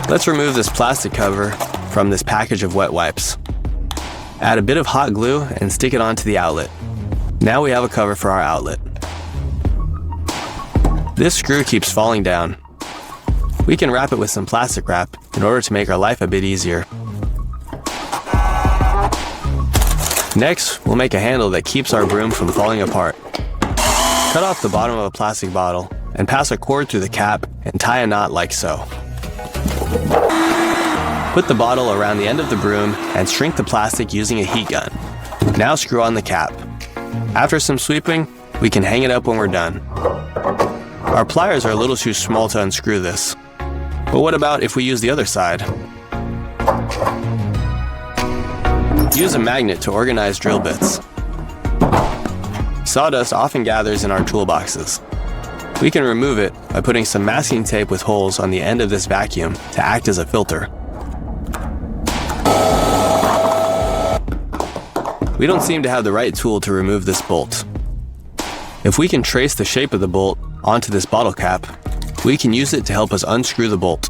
Let's remove this plastic cover from this package of wet wipes. Add a bit of hot glue and stick it onto the outlet. Now we have a cover for our outlet. This screw keeps falling down. We can wrap it with some plastic wrap in order to make our life a bit easier. Next, we'll make a handle that keeps our broom from falling apart. Cut off the bottom of a plastic bottle and pass a cord through the cap and tie a knot like so. Put the bottle around the end of the broom and shrink the plastic using a heat gun. Now screw on the cap. After some sweeping, we can hang it up when we're done. Our pliers are a little too small to unscrew this. But what about if we use the other side? Use a magnet to organize drill bits. Sawdust often gathers in our toolboxes. We can remove it by putting some masking tape with holes on the end of this vacuum to act as a filter. We don't seem to have the right tool to remove this bolt. If we can trace the shape of the bolt onto this bottle cap, we can use it to help us unscrew the bolt.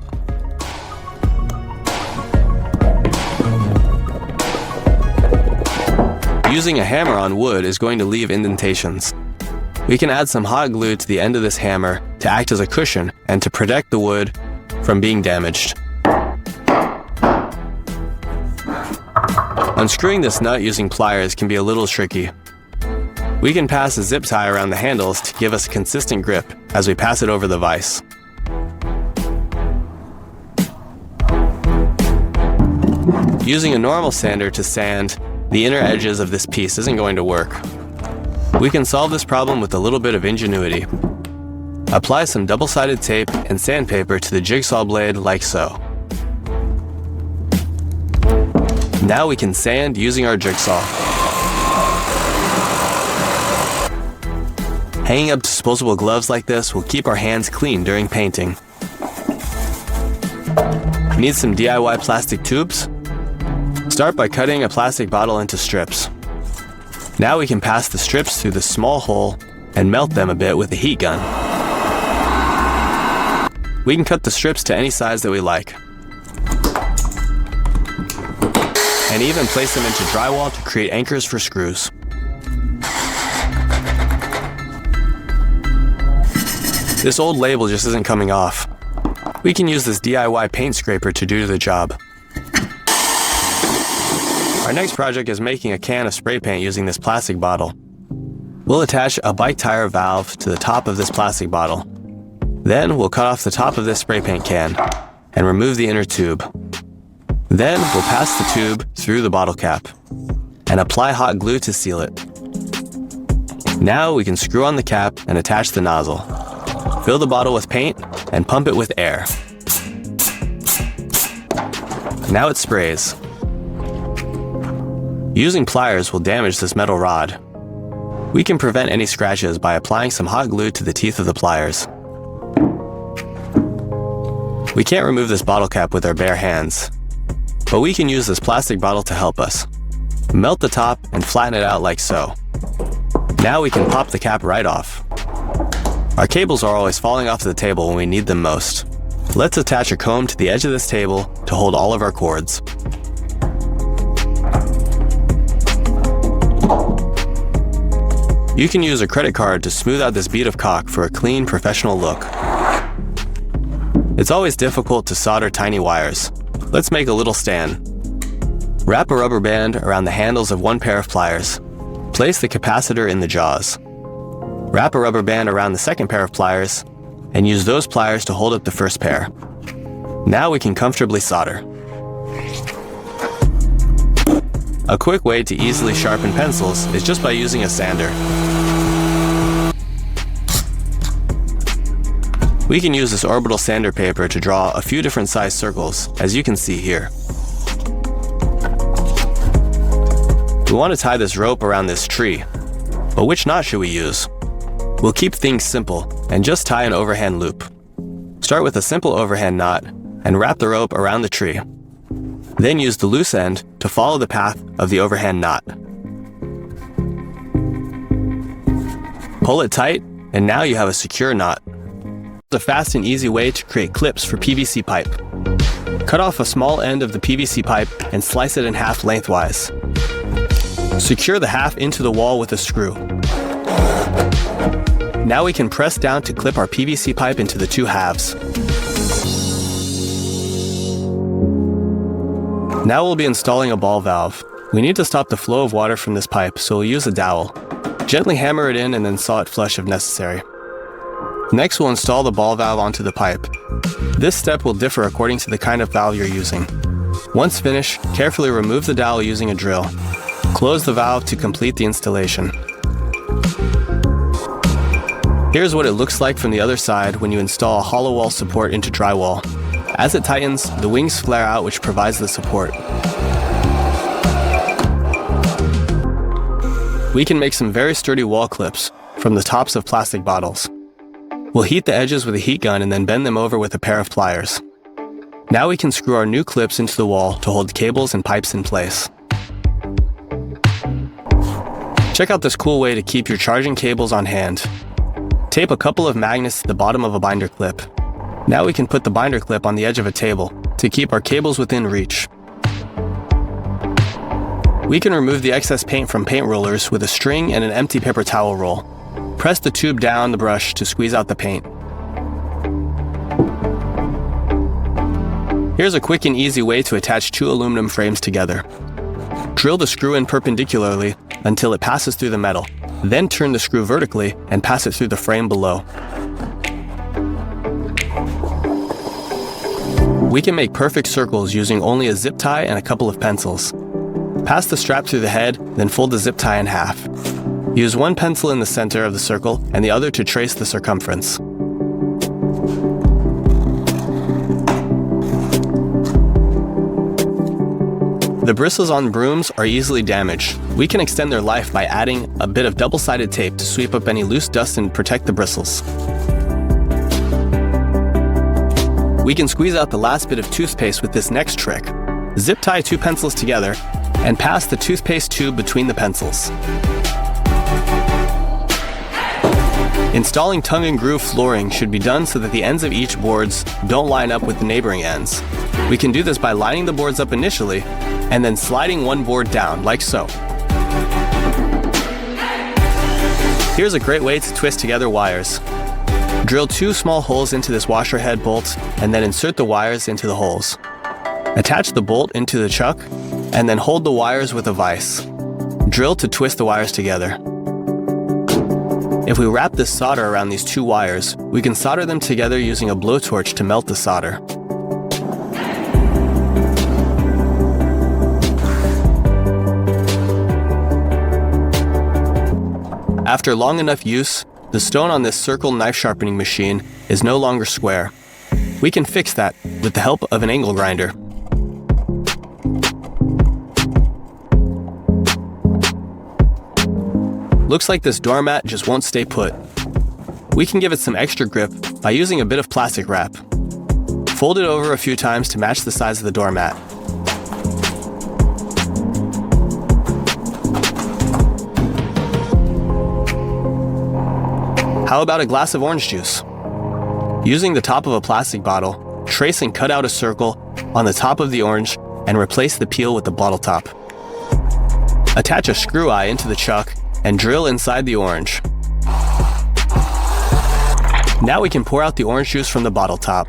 Using a hammer on wood is going to leave indentations. We can add some hot glue to the end of this hammer to act as a cushion and to protect the wood from being damaged. Unscrewing this nut using pliers can be a little tricky. We can pass a zip tie around the handles to give us a consistent grip as we pass it over the vise. Using a normal sander to sand the inner edges of this piece isn't going to work. We can solve this problem with a little bit of ingenuity. Apply some double-sided tape and sandpaper to the jigsaw blade like so. Now we can sand using our jigsaw. Hanging up disposable gloves like this will keep our hands clean during painting. Need some DIY plastic tubes? Start by cutting a plastic bottle into strips. Now we can pass the strips through the small hole and melt them a bit with a heat gun. We can cut the strips to any size that we like. And even place them into drywall to create anchors for screws. This old label just isn't coming off. We can use this DIY paint scraper to do the job. Our next project is making a can of spray paint using this plastic bottle. We'll attach a bike tire valve to the top of this plastic bottle. Then we'll cut off the top of this spray paint can and remove the inner tube. Then we'll pass the tube through the bottle cap and apply hot glue to seal it. Now we can screw on the cap and attach the nozzle. Fill the bottle with paint and pump it with air. Now it sprays. Using pliers will damage this metal rod. We can prevent any scratches by applying some hot glue to the teeth of the pliers. We can't remove this bottle cap with our bare hands, but we can use this plastic bottle to help us. Melt the top and flatten it out like so. Now we can pop the cap right off. Our cables are always falling off the table when we need them most. Let's attach a comb to the edge of this table to hold all of our cords. You can use a credit card to smooth out this bead of caulk for a clean, professional look. It's always difficult to solder tiny wires. Let's make a little stand. Wrap a rubber band around the handles of one pair of pliers. Place the capacitor in the jaws. Wrap a rubber band around the second pair of pliers and use those pliers to hold up the first pair. Now we can comfortably solder. A quick way to easily sharpen pencils is just by using a sander. We can use this orbital sander paper to draw a few different sized circles, as you can see here. We want to tie this rope around this tree, but which knot should we use? We'll keep things simple and just tie an overhand loop. Start with a simple overhand knot and wrap the rope around the tree. Then use the loose end to follow the path of the overhand knot. Pull it tight, and now you have a secure knot. It's a fast and easy way to create clips for PVC pipe. Cut off a small end of the PVC pipe and slice it in half lengthwise. Secure the half into the wall with a screw. Now we can press down to clip our PVC pipe into the two halves. Now we'll be installing a ball valve. We need to stop the flow of water from this pipe, so we'll use a dowel. Gently hammer it in and then saw it flush if necessary. Next, we'll install the ball valve onto the pipe. This step will differ according to the kind of valve you're using. Once finished, carefully remove the dowel using a drill. Close the valve to complete the installation. Here's what it looks like from the other side when you install a hollow wall support into drywall. As it tightens, the wings flare out, which provides the support. We can make some very sturdy wall clips from the tops of plastic bottles. We'll heat the edges with a heat gun and then bend them over with a pair of pliers. Now we can screw our new clips into the wall to hold cables and pipes in place. Check out this cool way to keep your charging cables on hand. Tape a couple of magnets to the bottom of a binder clip. Now we can put the binder clip on the edge of a table to keep our cables within reach. We can remove the excess paint from paint rollers with a string and an empty paper towel roll. Press the tube down the brush to squeeze out the paint. Here's a quick and easy way to attach two aluminum frames together. Drill the screw in perpendicularly until it passes through the metal. Then turn the screw vertically and pass it through the frame below. We can make perfect circles using only a zip tie and a couple of pencils. Pass the strap through the head, then fold the zip tie in half. Use one pencil in the center of the circle and the other to trace the circumference. The bristles on brooms are easily damaged. We can extend their life by adding a bit of double-sided tape to sweep up any loose dust and protect the bristles. We can squeeze out the last bit of toothpaste with this next trick. Zip tie two pencils together and pass the toothpaste tube between the pencils. Installing tongue and groove flooring should be done so that the ends of each boards don't line up with the neighboring ends. We can do this by lining the boards up initially and then sliding one board down, like so. Here's a great way to twist together wires. Drill two small holes into this washer head bolt and then insert the wires into the holes. Attach the bolt into the chuck and then hold the wires with a vise. Drill to twist the wires together. If we wrap this solder around these two wires, we can solder them together using a blowtorch to melt the solder. After long enough use, the stone on this circle knife sharpening machine is no longer square. We can fix that with the help of an angle grinder. Looks like this doormat just won't stay put. We can give it some extra grip by using a bit of plastic wrap. Fold it over a few times to match the size of the doormat. How about a glass of orange juice? Using the top of a plastic bottle, trace and cut out a circle on the top of the orange and replace the peel with the bottle top. Attach a screw eye into the chuck and drill inside the orange. Now we can pour out the orange juice from the bottle top.